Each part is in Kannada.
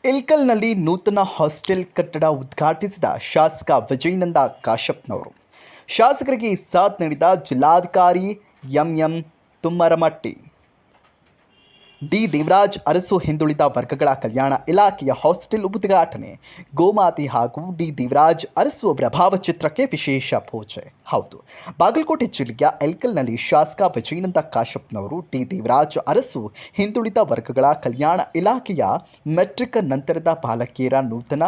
ಇಲ್ಕಲ್ನಲ್ಲಿ ನೂತನ ಹಾಸ್ಟೆಲ್ ಕಟ್ಟಡ ಉದ್ಘಾಟಿಸಿದ ಶಾಸಕ ವಿಜಯಾನಂದ ಕಾಶಪ್ಪನವರು. ಶಾಸಕರಿಗೆ ಸಾಥ್ ನೀಡಿದ ಜಿಲ್ಲಾಧಿಕಾರಿ ಎಂ ತುಮ್ಮರಮಟ್ಟಿ, ಡಿ ದೇವರಾಜ್ ಅರಸು ಹಿಂದುಳಿದ ವರ್ಗಗಳ ಕಲ್ಯಾಣ ಇಲಾಖೆಯ ಹಾಸ್ಟೆಲ್ ಉದ್ಘಾಟನೆ. ಗೋಮಾತೆ ಹಾಗೂ ಡಿ ದೇವರಾಜ್ ಅರಸು ಅವರ ಭಾವಚಿತ್ರಕ್ಕೆ ವಿಶೇಷ ಪೂಜೆ. ಹೌದು, ಬಾಗಲಕೋಟೆ ಜಿಲ್ಲೆಯ ಇಲ್ಕಲ್ನಲ್ಲಿ ಶಾಸಕ ವಿಜಯಾನಂದ ಕಾಶಪ್ಪನವರು ಡಿ ದೇವರಾಜ್ ಅರಸು ಹಿಂದುಳಿದ ವರ್ಗಗಳ ಕಲ್ಯಾಣ ಇಲಾಖೆಯ ಮೆಟ್ರಿಕ್ ನಂತರದ ಬಾಲಕಿಯರ ನೂತನ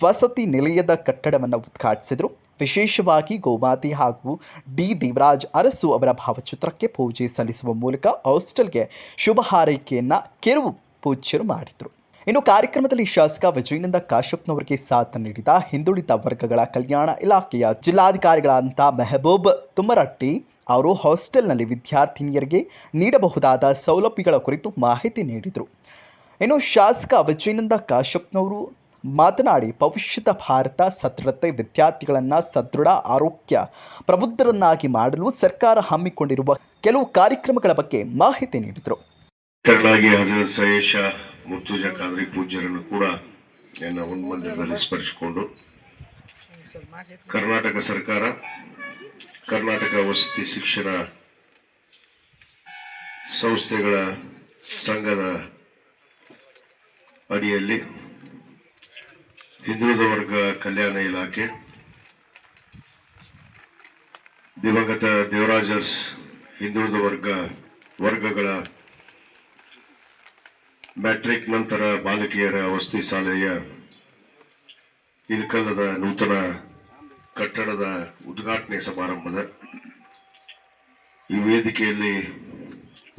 ವಸತಿ ನಿಲಯದ ಕಟ್ಟಡವನ್ನು ಉದ್ಘಾಟಿಸಿದರು. ವಿಶೇಷವಾಗಿ ಗೋಮಾತೆ ಹಾಗೂ ಡಿ ದೇವರಾಜ್ ಅರಸು ಅವರ ಭಾವಚಿತ್ರಕ್ಕೆ ಪೂಜೆ ಸಲ್ಲಿಸುವ ಮೂಲಕ ಹಾಸ್ಟೆಲ್ಗೆ ಶುಭ ಹಾರೈಕೆಯನ್ನು ಕೆರವು ಪೂಜ್ಯರು ಮಾಡಿದರು. ಇನ್ನು ಕಾರ್ಯಕ್ರಮದಲ್ಲಿ ಶಾಸಕ ವಿಜಯಾನಂದ ಕಾಶಪ್ಪನವರಿಗೆ ಸಾಥ್ ನೀಡಿದ ಹಿಂದುಳಿದ ವರ್ಗಗಳ ಕಲ್ಯಾಣ ಇಲಾಖೆಯ ಜಿಲ್ಲಾಧಿಕಾರಿಗಳಾದಂಥ ಮೆಹಬೂಬ್ ತುಮ್ಮರಟ್ಟಿ ಅವರು ಹಾಸ್ಟೆಲ್ನಲ್ಲಿ ವಿದ್ಯಾರ್ಥಿನಿಯರಿಗೆ ನೀಡಬಹುದಾದ ಸೌಲಭ್ಯಗಳ ಕುರಿತು ಮಾಹಿತಿ ನೀಡಿದರು. ಇನ್ನು ಶಾಸಕ ವಿಜಯಾನಂದ ಕಾಶಪ್ಪನವರು ಮಾತನಾಡಿ, ಭವಿಷ್ಯದ ಭಾರತ ಸದೃಢತೆ ವಿದ್ಯಾರ್ಥಿಗಳನ್ನು ಸದೃಢ ಆರೋಗ್ಯ ಪ್ರಬುದ್ಧರನ್ನಾಗಿ ಮಾಡಲು ಸರ್ಕಾರ ಹಮ್ಮಿಕೊಂಡಿರುವ ಕೆಲವು ಕಾರ್ಯಕ್ರಮಗಳ ಬಗ್ಗೆ ಮಾಹಿತಿ ನೀಡಿದರು. ಮುರ್ತುಜಾ ಖಾದ್ರಿ ಪೂಜ್ಯರನ್ನು ಕೂಡ ಒಂದು ಮಂದಿರದಲ್ಲಿ ಸ್ಮರಿಸಿಕೊಂಡು ಕರ್ನಾಟಕ ಸರ್ಕಾರ ಕರ್ನಾಟಕ ವಸತಿ ಶಿಕ್ಷಣ ಸಂಸ್ಥೆಗಳ ಸಂಘದ ಅಡಿಯಲ್ಲಿ ಹಿಂದುಳಿದ ವರ್ಗ ಕಲ್ಯಾಣ ಇಲಾಖೆ, ದಿವಂಗತ ದೇವರಾಜರ್ಸ್ ಹಿಂದುಳಿದ ವರ್ಗಗಳ ಮ್ಯಾಟ್ರಿಕ್ ನಂತರ ಬಾಲಕಿಯರ ವಸತಿ ಶಾಲೆಯ ಇಲ್ಕಲ್ಲದ ನೂತನ ಕಟ್ಟಡದ ಉದ್ಘಾಟನೆ ಸಮಾರಂಭದ ಈ ವೇದಿಕೆಯಲ್ಲಿ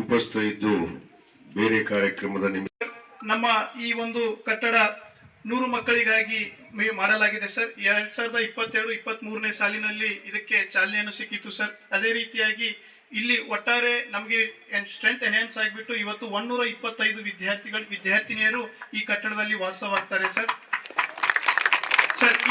ಉಪಸ್ಥಿತ ಇದ್ದು ಬೇರೆ ಕಾರ್ಯಕ್ರಮದ ನಿಮಿತ್ತ ನಮ್ಮ ಈ ಒಂದು ಕಟ್ಟಡ 100 ಮಕ್ಕಳಿಗಾಗಿ ಮಾಡಲಾಗಿದೆ ಸರ್. 2022-23ನೇ ಸಾಲಿನಲ್ಲಿ ಇದಕ್ಕೆ ಚಾಲನೆಯನ್ನು ಸಿಕ್ಕಿತ್ತು ಸರ್. ಅದೇ ರೀತಿಯಾಗಿ ಇಲ್ಲಿ ಒಟ್ಟಾರೆ ನಮಗೆ ಸ್ಟ್ರೆಂತ್ ಎನ್ಹಾನ್ಸ್ ಆಗಿಬಿಟ್ಟು ಇವತ್ತು 125 ವಿದ್ಯಾರ್ಥಿನಿಯರು ಈ ಕಟ್ಟಡದಲ್ಲಿ ವಾಸವಾಗ್ತಾರೆ ಸರ್.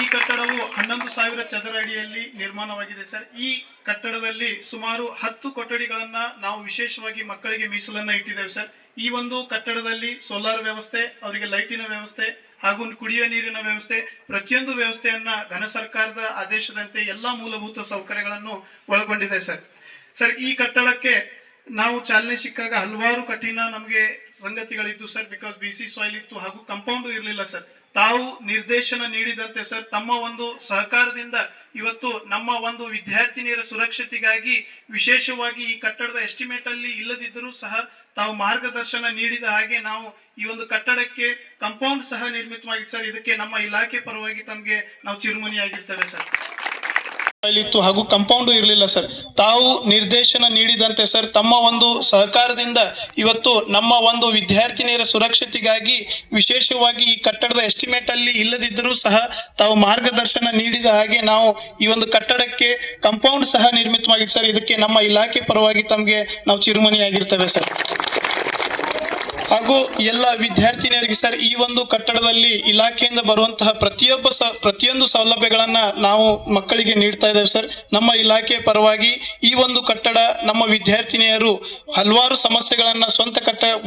ಈ ಕಟ್ಟಡವು 11,000 ಚದರ ಅಡಿಯಲ್ಲಿ ನಿರ್ಮಾಣವಾಗಿದೆ ಸರ್. ಈ ಕಟ್ಟಡದಲ್ಲಿ ಸುಮಾರು 10 ಕೊಠಡಿಗಳನ್ನ ನಾವು ವಿಶೇಷವಾಗಿ ಮಕ್ಕಳಿಗೆ ಮೀಸಲನ್ನ ಇಟ್ಟಿದ್ದೇವೆ ಸರ್. ಈ ಒಂದು ಕಟ್ಟಡದಲ್ಲಿ ಸೋಲಾರ್ ವ್ಯವಸ್ಥೆ, ಅವರಿಗೆ ಲೈಟಿನ ವ್ಯವಸ್ಥೆ ಹಾಗೂ ಕುಡಿಯುವ ನೀರಿನ ವ್ಯವಸ್ಥೆ, ಪ್ರತಿಯೊಂದು ವ್ಯವಸ್ಥೆಯನ್ನ ಘನ ಸರ್ಕಾರದ ಆದೇಶದಂತೆ ಎಲ್ಲಾ ಮೂಲಭೂತ ಸೌಕರ್ಯಗಳನ್ನು ಒಳಗೊಂಡಿದೆ ಸರ್. ಈ ಕಟ್ಟಡಕ್ಕೆ ನಾವು ಚಾಲನೆ ಸಿಕ್ಕಾಗ ಹಲವಾರು ಕಠಿಣ ನಮಗೆ ಸಂಗತಿಗಳಿದ್ದು ಸರ್. ಬಿಕಾಸ್ BC ಸಾಯಿಲ್ ಇತ್ತು ಹಾಗೂ ಕಂಪೌಂಡ್ ಇರಲಿಲ್ಲ ಸರ್. ತಾವು ನಿರ್ದೇಶನ ನೀಡಿದಂತೆ ಸರ್, ತಮ್ಮ ಒಂದು ಸಹಕಾರದಿಂದ ಇವತ್ತು ನಮ್ಮ ಒಂದು ವಿದ್ಯಾರ್ಥಿನಿಯರ ಸುರಕ್ಷತೆಗಾಗಿ ವಿಶೇಷವಾಗಿ ಈ ಕಟ್ಟಡದ ಎಸ್ಟಿಮೇಟ್ ಅಲ್ಲಿ ಇಲ್ಲದಿದ್ದರೂ ಸಹ ತಾವು ಮಾರ್ಗದರ್ಶನ ನೀಡಿದ ಹಾಗೆ ನಾವು ಈ ಒಂದು ಕಟ್ಟಡಕ್ಕೆ ಕಂಪೌಂಡ್ ಸಹ ನಿರ್ಮಿತವಾಗಿದೆ ಸರ್. ಇದಕ್ಕೆ ನಮ್ಮ ಇಲಾಖೆ ಪರವಾಗಿ ತಮಗೆ ನಾವು ಚಿರುಮುನಿಯಾಗಿರ್ತೇವೆ ಸರ್. ಇತ್ತು ಹಾಗೂ ಕಂಪೌಂಡ್ ಇರಲಿಲ್ಲ ಸರ್. ತಾವು ನಿರ್ದೇಶನ ನೀಡಿದಂತೆ ಸರ್, ತಮ್ಮ ಒಂದು ಸಹಕಾರದಿಂದ ಇವತ್ತು ನಮ್ಮ ಒಂದು ವಿದ್ಯಾರ್ಥಿನಿಯರ ಸುರಕ್ಷತೆಗಾಗಿ ವಿಶೇಷವಾಗಿ ಈ ಕಟ್ಟಡದ ಎಸ್ಟಿಮೇಟ್ ಅಲ್ಲಿ ಇಲ್ಲದಿದ್ದರೂ ಸಹ ತಾವು ಮಾರ್ಗದರ್ಶನ ನೀಡಿದ ಹಾಗೆ ನಾವು ಈ ಒಂದು ಕಟ್ಟಡಕ್ಕೆ ಕಂಪೌಂಡ್ ಸಹ ನಿರ್ಮಿತವಾಗಿದೆ ಸರ್. ಇದಕ್ಕೆ ನಮ್ಮ ಇಲಾಖೆ ಪರವಾಗಿ ತಮಗೆ ನಾವು ಚಿರುಮುನಿಯಾಗಿರ್ತೇವೆ ಸರ್. ಹಾಗೂ ಎಲ್ಲ ವಿದ್ಯಾರ್ಥಿನಿಯರಿಗೆ ಸರ್, ಈ ಒಂದು ಕಟ್ಟಡದಲ್ಲಿ ಇಲಾಖೆಯಿಂದ ಬರುವಂತಹ ಪ್ರತಿಯೊಂದು ಸೌಲಭ್ಯಗಳನ್ನ ನಾವು ಮಕ್ಕಳಿಗೆ ನೀಡ್ತಾ ಇದ್ದೇವೆ ಸರ್. ನಮ್ಮ ಇಲಾಖೆ ಪರವಾಗಿ ಈ ಒಂದು ಕಟ್ಟಡ ನಮ್ಮ ವಿದ್ಯಾರ್ಥಿನಿಯರು ಹಲವಾರು ಸಮಸ್ಯೆಗಳನ್ನ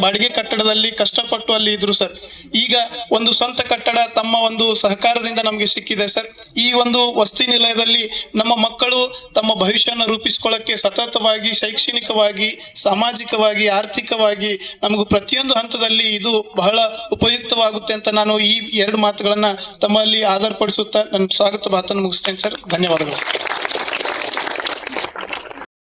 ಬಾಡಿಗೆ ಕಟ್ಟಡದಲ್ಲಿ ಕಷ್ಟಪಟ್ಟು ಅಲ್ಲಿ ಇದ್ರು ಸರ್. ಈಗ ಒಂದು ಸ್ವಂತ ಕಟ್ಟಡ ತಮ್ಮ ಒಂದು ಸಹಕಾರದಿಂದ ನಮಗೆ ಸಿಕ್ಕಿದೆ ಸರ್. ಈ ಒಂದು ವಸತಿ ನಿಲಯದಲ್ಲಿ ನಮ್ಮ ಮಕ್ಕಳು ತಮ್ಮ ಭವಿಷ್ಯನ ರೂಪಿಸಿಕೊಳ್ಳಕ್ಕೆ ಸತತವಾಗಿ ಶೈಕ್ಷಣಿಕವಾಗಿ, ಸಾಮಾಜಿಕವಾಗಿ, ಆರ್ಥಿಕವಾಗಿ ನಮಗೂ ಪ್ರತಿಯೊಂದು ಹಂತದಲ್ಲಿ ಇದು ಬಹಳ ಉಪಯುಕ್ತವಾಗುತ್ತೆ ಅಂತ ನಾನು ಈ 2 ಮಾತುಗಳನ್ನ ತಮ್ಮಲ್ಲಿ ಆಧಾರಪಡಿಸುತ್ತಾ ನನ್ನ ಸ್ವಾಗತ ಮಾತನ್ನು ಮುಗಿಸ್ತೇನೆ ಸರ್. ಧನ್ಯವಾದಗಳು.